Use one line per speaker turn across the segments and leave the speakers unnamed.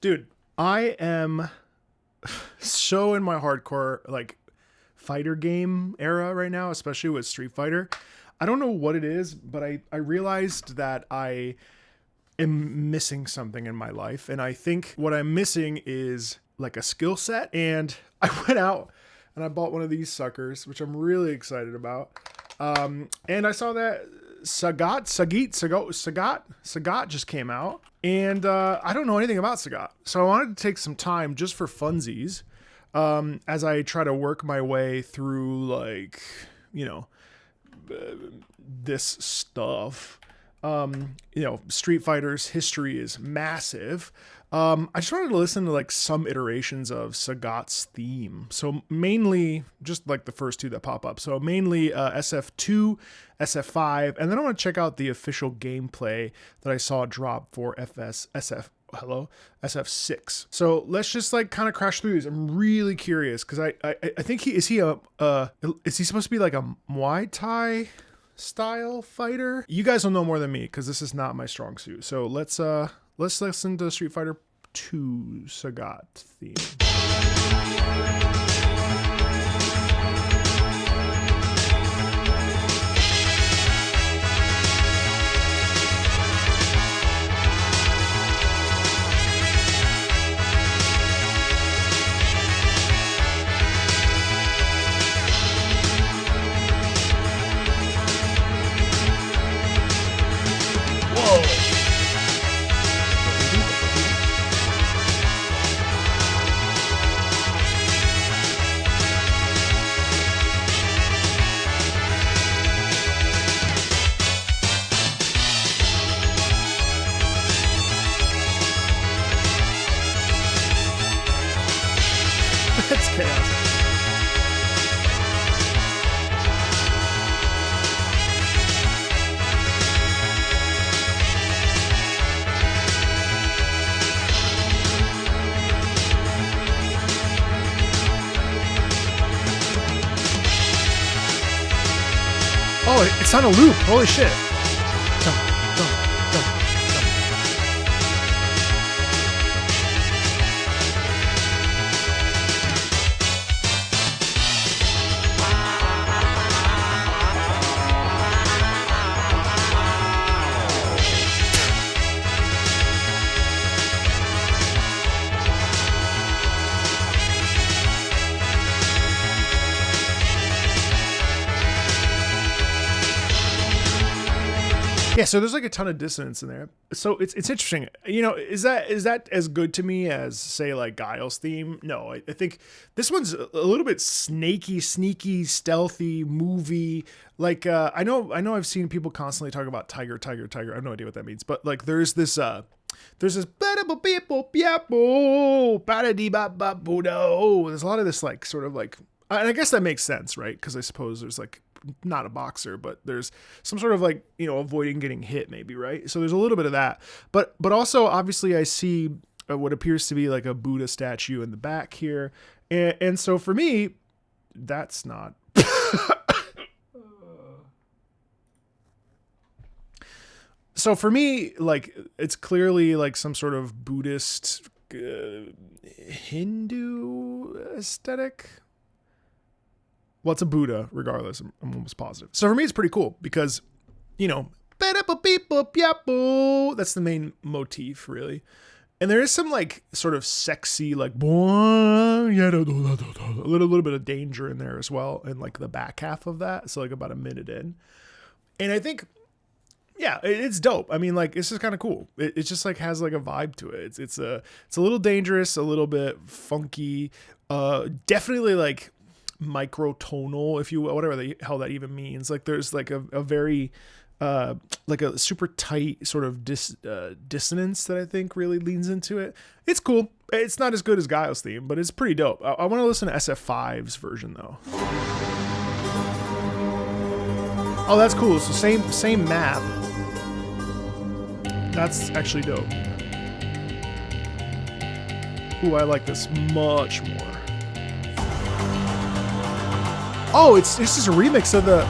Dude, I am so in my hardcore like fighter game era right now, especially with Street Fighter. I don't know what it is, but I realized that I am missing something in my life. And I think what I'm missing is like a skill set. And I went out and I bought one of these suckers, which I'm really excited about. And I saw that Sagat just came out. And I don't know anything about Sagat. So I wanted to take some time just for funsies as I try to work my way through, like, you know, this stuff. Street Fighter's history is massive. I just wanted to listen to like some iterations of Sagat's theme. So mainly just like the first two that pop up. So mainly SF2, SF5, and then I want to check out the official gameplay that I saw drop for SF6. So let's just like kind of crash through these. I'm really curious because I think is he supposed to be like a Muay Thai style fighter? You guys will know more than me because this is not my strong suit. So let's listen to Street Fighter 2 Sagat theme. That's chaos. Oh, it's on a loop. Holy shit. Yeah, so there's like a ton of dissonance in there. So it's interesting. You know, is that as good to me as say like Guile's theme? No, I think this one's a little bit snaky, sneaky, stealthy, movie. Like I know I've seen people constantly talk about tiger. I have no idea what that means, but like there's this there's a lot of this like sort of like, and I guess that makes sense, right? Because I suppose there's like not a boxer, but there's some sort of like, you know, avoiding getting hit maybe, right? So there's a little bit of that, but also obviously I see what appears to be like a Buddha statue in the back here. And so for me, that's not, so for me, like, it's clearly like some sort of Buddhist, Hindu aesthetic. Well, it's a Buddha, regardless. I'm almost positive. So for me, it's pretty cool because, you know, that's the main motif, really. And there is some like sort of sexy, like a little bit of danger in there as well, in like the back half of that. So like about a minute in, and I think, yeah, it's dope. I mean, like, it's just kind of cool. It just like has like a vibe to it. It's a little dangerous, a little bit funky, definitely like microtonal, if you will, whatever the hell that even means. Like there's like a very like a super tight sort of dissonance that I think really leans into it. It's cool. It's not as good as Guile's theme, but it's pretty dope. I want to listen to SF5's version though. Oh, that's cool. So same map. That's actually dope. Ooh, I like this much more. Oh, it's just a remix of the.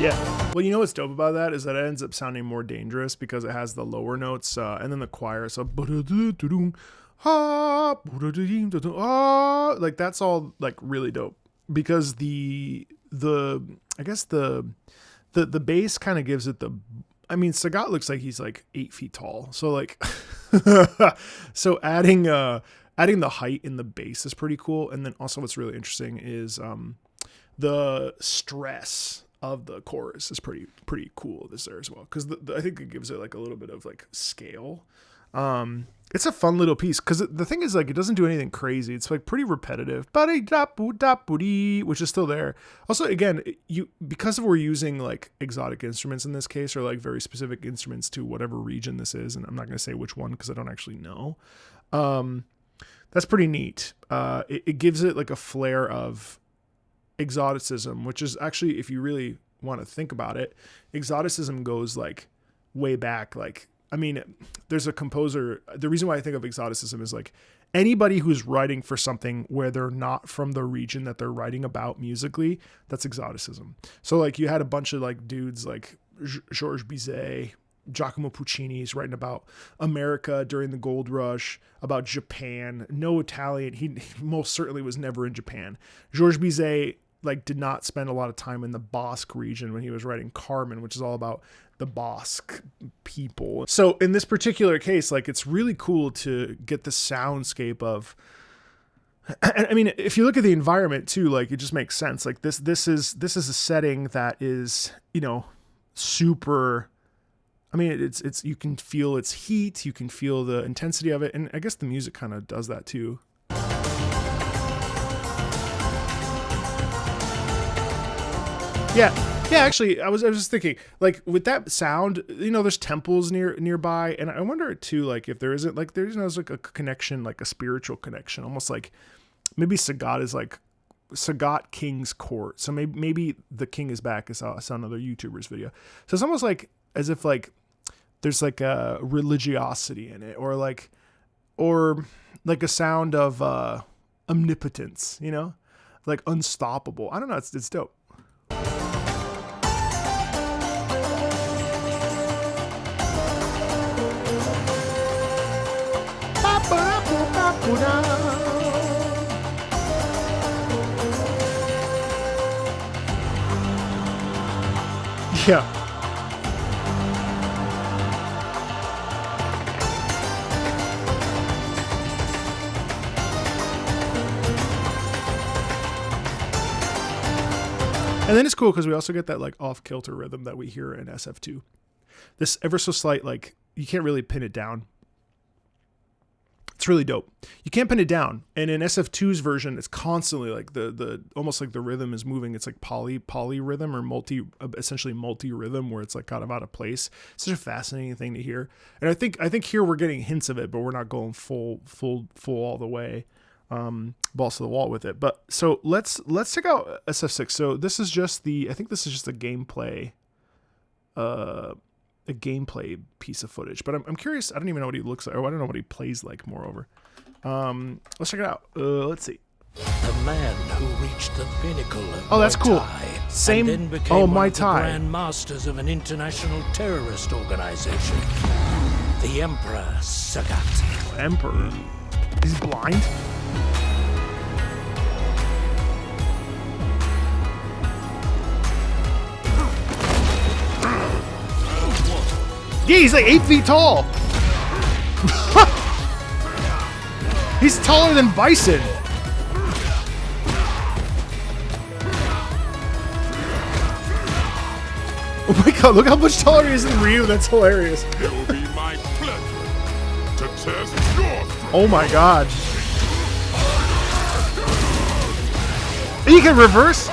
Yeah. Well, you know what's dope about that is that it ends up sounding more dangerous because it has the lower notes and then the choir. So like that's all like really dope because the I guess the bass kind of gives it the. I mean, Sagat looks like he's like 8 feet tall. So like, so adding the height in the bass is pretty cool. And then also what's really interesting is the stress of the chorus is pretty cool this there as well. Cause I think it gives it like a little bit of like scale. It's a fun little piece because the thing is like it doesn't do anything crazy. It's like pretty repetitive, which is still there. Also, again, because we're using like exotic instruments in this case, or like very specific instruments to whatever region this is, and I'm not going to say which one because I don't actually know. That's pretty neat. It gives it like a flair of exoticism, which is actually, if you really want to think about it, exoticism goes like way back, like. I mean, there's a composer. The reason why I think of exoticism is like anybody who's writing for something where they're not from the region that they're writing about musically, that's exoticism. So like you had a bunch of like dudes like Georges Bizet, Giacomo Puccini's writing about America during the gold rush, about Japan. No Italian. He most certainly was never in Japan. Georges Bizet like did not spend a lot of time in the Basque region when he was writing Carmen, which is all about the Basque people. So in this particular case, like it's really cool to get the soundscape of, I mean, if you look at the environment too, like it just makes sense. Like this is a setting that is, you know, super, I mean, it's, you can feel its heat, you can feel the intensity of it. And I guess the music kind of does that too. Yeah. Yeah, actually, I was just thinking, like with that sound, you know, there's temples nearby, and I wonder too, like if there isn't, like there's like a connection, like a spiritual connection, almost like maybe Sagat is like Sagat King's court. So maybe the king is back. I saw another YouTuber's video. So it's almost like as if like there's like a religiosity in it, or like a sound of omnipotence, you know, like unstoppable. I don't know. It's dope. Yeah. And then it's cool because we also get that like off-kilter rhythm that we hear in SF2. This ever so slight, like you can't really pin it down. It's really dope. You can't pin it down. And in SF2's version, it's constantly like the almost like the rhythm is moving. It's like poly rhythm or essentially multi rhythm where it's like kind of out of place. It's such a fascinating thing to hear. And I think here we're getting hints of it, but we're not going full all the way. Balls to the wall with it. But so let's check out SF6. So this is just I think this is just a gameplay piece of footage, but I'm curious. I don't even know what he looks like, or I don't know what he plays like. Moreover, let's check it out. Let's see.
The man who reached the pinnacle of
that's
Muay
cool.
Thai
Same.
And then became one
Muay
of the
Thai.
grand masters of an international terrorist organization, the Emperor Sagat.
Emperor. He's blind. Yeah, he's like 8 feet tall. He's taller than Bison. Oh my god, look how much taller he is than Ryu. That's hilarious.
It will be my pleasure to test your strength.
Oh my god. He can reverse?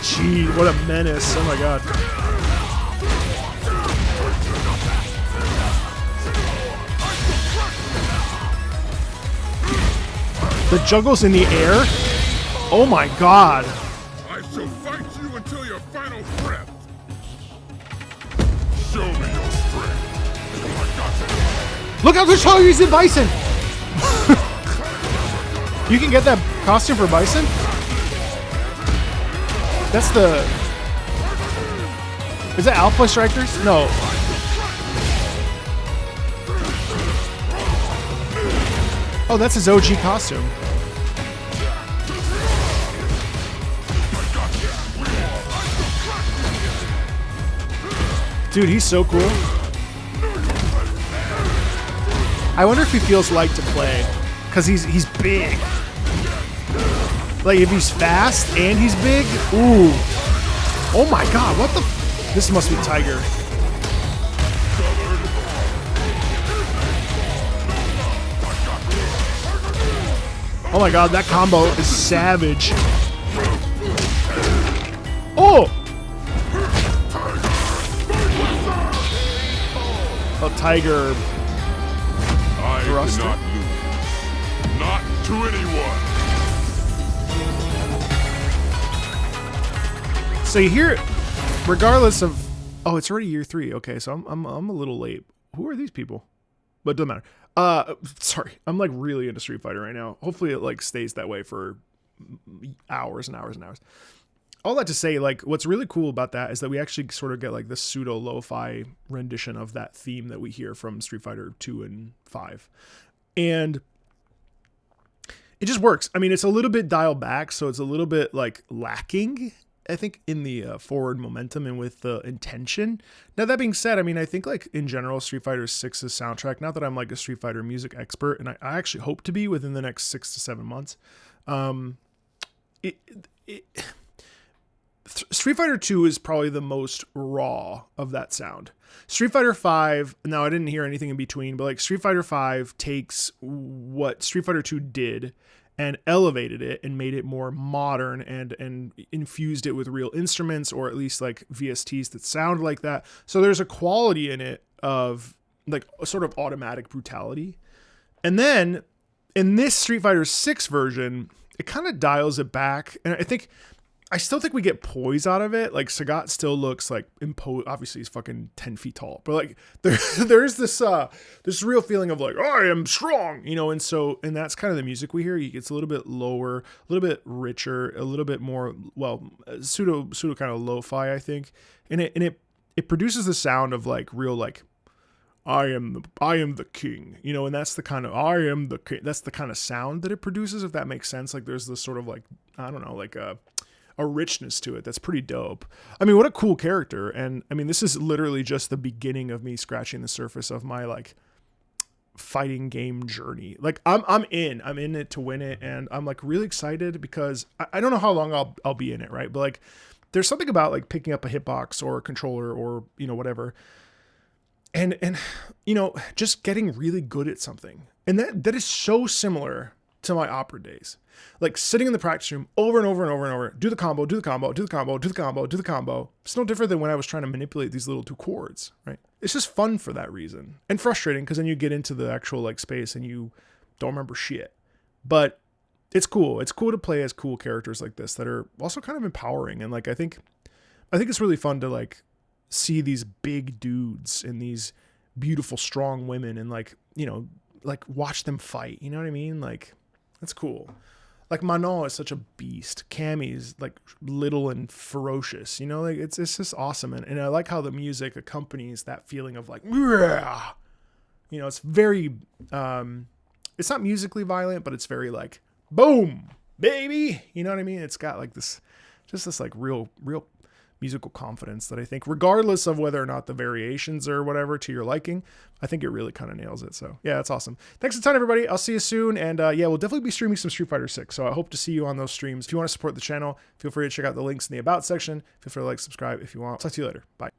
Gee, what a menace. Oh my god. The juggle's in the air? Oh my god.
I shall fight you until your final breath. Show me your strength. I got you.
Look how much taller he is than Bison! You can get that Costume for Bison? That's the... Is that Alpha Strikers? No. Oh, that's his OG costume. Dude, he's so cool. I wonder if he feels light to play, because he's big. Like, if he's fast and he's big, ooh. Oh my god, what the f... This must be Tiger. Oh my god, that combo is savage. Oh! A Tiger...
I
Thruster?
cannot lose. Not to anyone.
So you hear it, regardless of... Oh, it's already year 3. Okay, so I'm a little late. Who are these people? But it doesn't matter. Sorry, I'm like really into Street Fighter right now. Hopefully it like stays that way for hours and hours and hours. All that to say, like, what's really cool about that is that we actually sort of get like this pseudo lo-fi rendition of that theme that we hear from Street Fighter 2 and 5. And it just works. I mean, it's a little bit dialed back, so it's a little bit like lacking, I think, in the forward momentum and with the intention. Now, that being said, I mean, I think like in general, Street Fighter 6's soundtrack, not that I'm like a Street Fighter music expert, and I actually hope to be within the next 6 to 7 months. Street Fighter 2 is probably the most raw of that sound. Street Fighter 5, now I didn't hear anything in between, but like Street Fighter 5 takes what Street Fighter 2 did and elevated it and made it more modern and infused it with real instruments, or at least like VSTs that sound like that. So there's a quality in it of like a sort of automatic brutality. And then in this Street Fighter 6 version, it kind of dials it back. And I still think we get poise out of it. Like Sagat still looks like imposed. Obviously he's fucking 10 feet tall, but like there's this real feeling of like, I am strong, you know? And that's kind of the music we hear. It's a little bit lower, a little bit richer, a little bit more, well, pseudo kind of lo-fi, I think. And it produces the sound of like real, like, I am the king, you know, and that's the kind of, I am the king. That's the kind of sound that it produces, if that makes sense. Like there's this sort of like, I don't know, like a richness to it that's pretty dope. I mean, what a cool character. And I mean, this is literally just the beginning of me scratching the surface of my like fighting game journey. Like I'm in it to win it, and I'm like really excited because I don't know how long I'll be in it, right? But like there's something about like picking up a hitbox or a controller or, you know, whatever, and you know, just getting really good at something. And that is so similar to my opera days. Like sitting in the practice room over and over and over and over, do the combo, do the combo, do the combo, do the combo, do the combo. It's no different than when I was trying to manipulate these little 2 chords, right? It's just fun for that reason. And frustrating because then you get into the actual like space and you don't remember shit. But it's cool. It's cool to play as cool characters like this that are also kind of empowering. And like I think it's really fun to like see these big dudes and these beautiful, strong women and like, you know, like watch them fight. You know what I mean? Like that's cool. Like Manon is such a beast. Cammy's like little and ferocious, you know, like it's just awesome. And I like how the music accompanies that feeling of like, yeah, you know, it's very, it's not musically violent, but it's very like, boom, baby. You know what I mean? It's got like this, just this like real musical confidence that I think, regardless of whether or not the variations or whatever to your liking, I think it really kind of nails it. So yeah, that's awesome. Thanks a ton, everybody. I'll see you soon. And yeah, we'll definitely be streaming some Street Fighter 6. So I hope to see you on those streams. If you want to support the channel, feel free to check out the links in the about section. Feel free to like, subscribe if you want. Talk to you later. Bye.